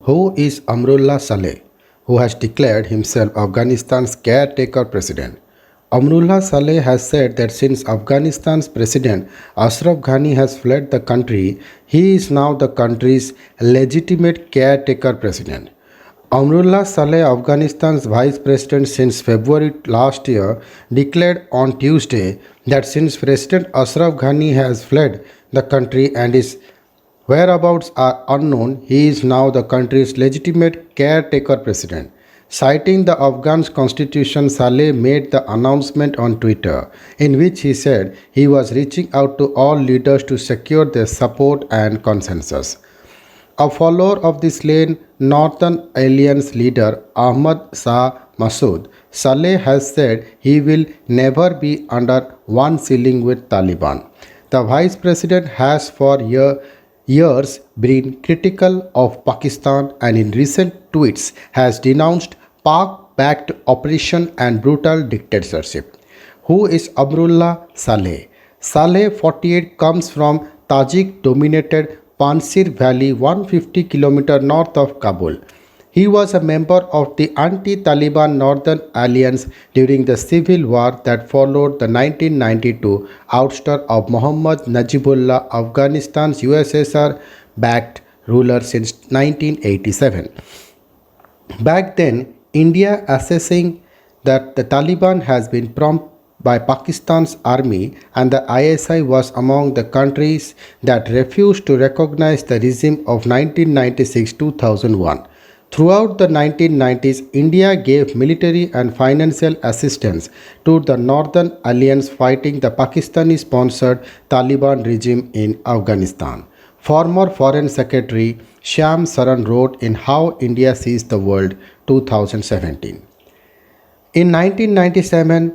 Who is Amrullah Saleh, who has declared himself Afghanistan's caretaker president? Amrullah Saleh has said that since Afghanistan's president Ashraf Ghani has fled the country, he is now the country's legitimate caretaker president. Amrullah Saleh, Afghanistan's vice president since February last year, declared on Tuesday that since President Ashraf Ghani has fled the country and his whereabouts are unknown, he is now the country's legitimate caretaker president. Citing the Afghan constitution, Saleh made the announcement on Twitter, in which he said he was reaching out to all leaders to secure their support and consensus. A follower of the slain Northern Alliance leader Ahmad Shah Massoud, Saleh has said he will never be under one ceiling with Taliban. The vice president has for years been critical of Pakistan and in recent tweets has denounced Pak-backed oppression and brutal dictatorship. Who is Amrullah Saleh? Saleh, 48, comes from Tajik-dominated Pansir Valley, 150 km north of Kabul. He was a member of the anti-Taliban Northern Alliance during the civil war that followed the 1992 ouster of Muhammad Najibullah, Afghanistan's USSR-backed ruler since 1987. Back then, India assessing that the Taliban has been prompted by Pakistan's army and the ISI was among the countries that refused to recognize the regime of 1996-2001. Throughout the 1990s, India gave military and financial assistance to the Northern Alliance fighting the Pakistani-sponsored Taliban regime in Afghanistan. Former Foreign Secretary Shyam Saran wrote in How India Sees the World 2017. In 1997,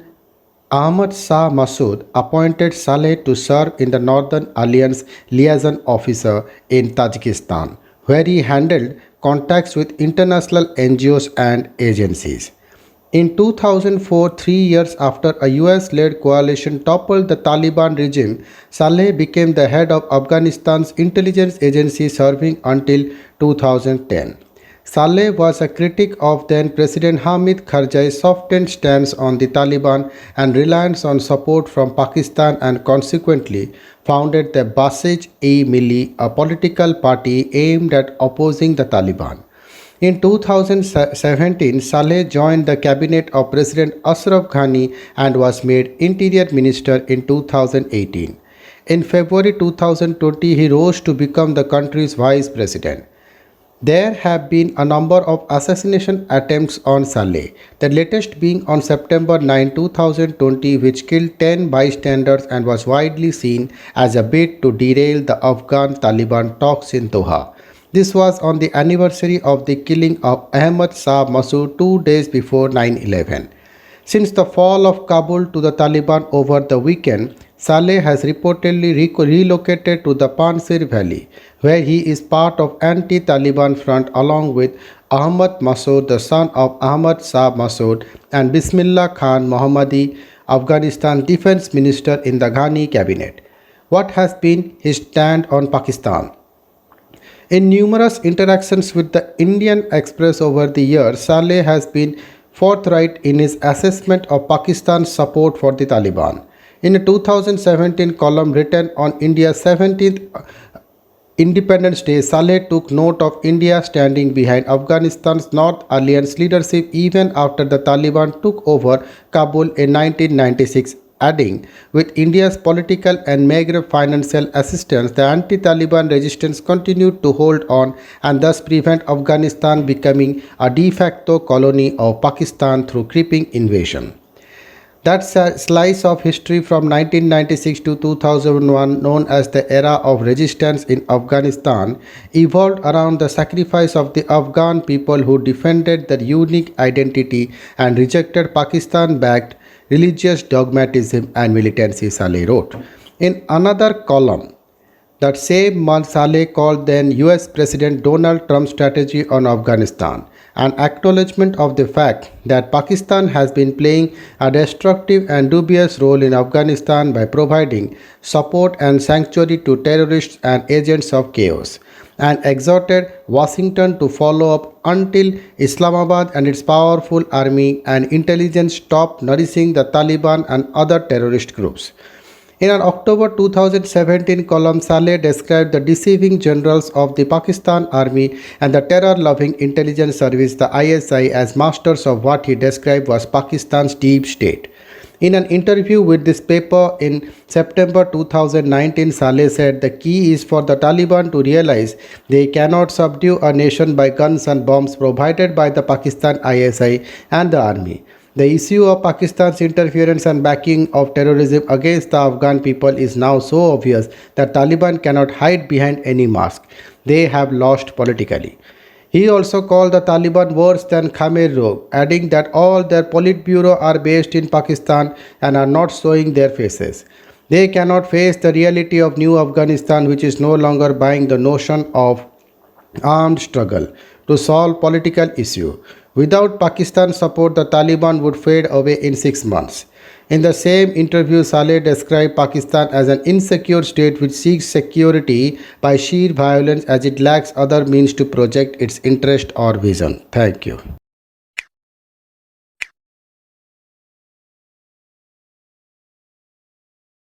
Ahmad Shah Massoud appointed Saleh to serve in the Northern Alliance liaison officer in Tajikistan, where he handled contacts with international NGOs and agencies. In 2004, 3 years after a US-led coalition toppled the Taliban regime, Saleh became the head of Afghanistan's intelligence agency serving until 2010. Saleh was a critic of then-President Hamid Karzai's softened stance on the Taliban and reliance on support from Pakistan and consequently founded the Basij-e-Milli, a political party aimed at opposing the Taliban. In 2017, Saleh joined the cabinet of President Ashraf Ghani and was made Interior Minister in 2018. In February 2020, he rose to become the country's vice president. There have been a number of assassination attempts on Saleh, the latest being on September 9, 2020, which killed 10 bystanders and was widely seen as a bid to derail the Afghan-Taliban talks in Doha. This was on the anniversary of the killing of Ahmad Shah Massoud 2 days before 9/11. Since the fall of Kabul to the Taliban over the weekend, Saleh has reportedly relocated to the Pansir Valley, where he is part of anti-Taliban front along with Ahmad Massoud, the son of Ahmad Shah Massoud, and Bismillah Khan Mohammadi, Afghanistan defense minister in the Ghani cabinet. What has been his stand on Pakistan? In numerous interactions with the Indian Express over the years, Saleh has been forthright in his assessment of Pakistan's support for the Taliban. In a 2017 column written on India's 17th Independence Day, Saleh took note of India standing behind Afghanistan's North Alliance leadership even after the Taliban took over Kabul in 1996, adding, with India's political and Maghreb financial assistance, the anti-Taliban resistance continued to hold on and thus prevent Afghanistan becoming a de facto colony of Pakistan through creeping invasion. That slice of history from 1996 to 2001, known as the era of resistance in Afghanistan, evolved around the sacrifice of the Afghan people who defended their unique identity and rejected Pakistan-backed religious dogmatism and militancy, Saleh wrote. In another column, that same month, Saleh called then US President Donald Trump's strategy on Afghanistan an acknowledgement of the fact that Pakistan has been playing a destructive and dubious role in Afghanistan by providing support and sanctuary to terrorists and agents of chaos. and exhorted Washington to follow up until Islamabad and its powerful army and intelligence stop nourishing the Taliban and other terrorist groups. In an October 2017 column, Saleh described the deceiving generals of the Pakistan Army and the terror-loving intelligence service, the ISI, as masters of what he described was Pakistan's deep state. In an interview with this paper in September 2019, Saleh said the key is for the Taliban to realize they cannot subdue a nation by guns and bombs provided by the Pakistan ISI and the army. The issue of Pakistan's interference and backing of terrorism against the Afghan people is now so obvious that Taliban cannot hide behind any mask. They have lost politically. He also called the Taliban worse than Khmer Rouge, adding that all their Politburo are based in Pakistan and are not showing their faces. They cannot face the reality of new Afghanistan, which is no longer buying the notion of armed struggle to solve political issue. Without Pakistan's support, the Taliban would fade away in 6 months. In the same interview, Saleh described Pakistan as an insecure state which seeks security by sheer violence as it lacks other means to project its interest or vision. Thank you.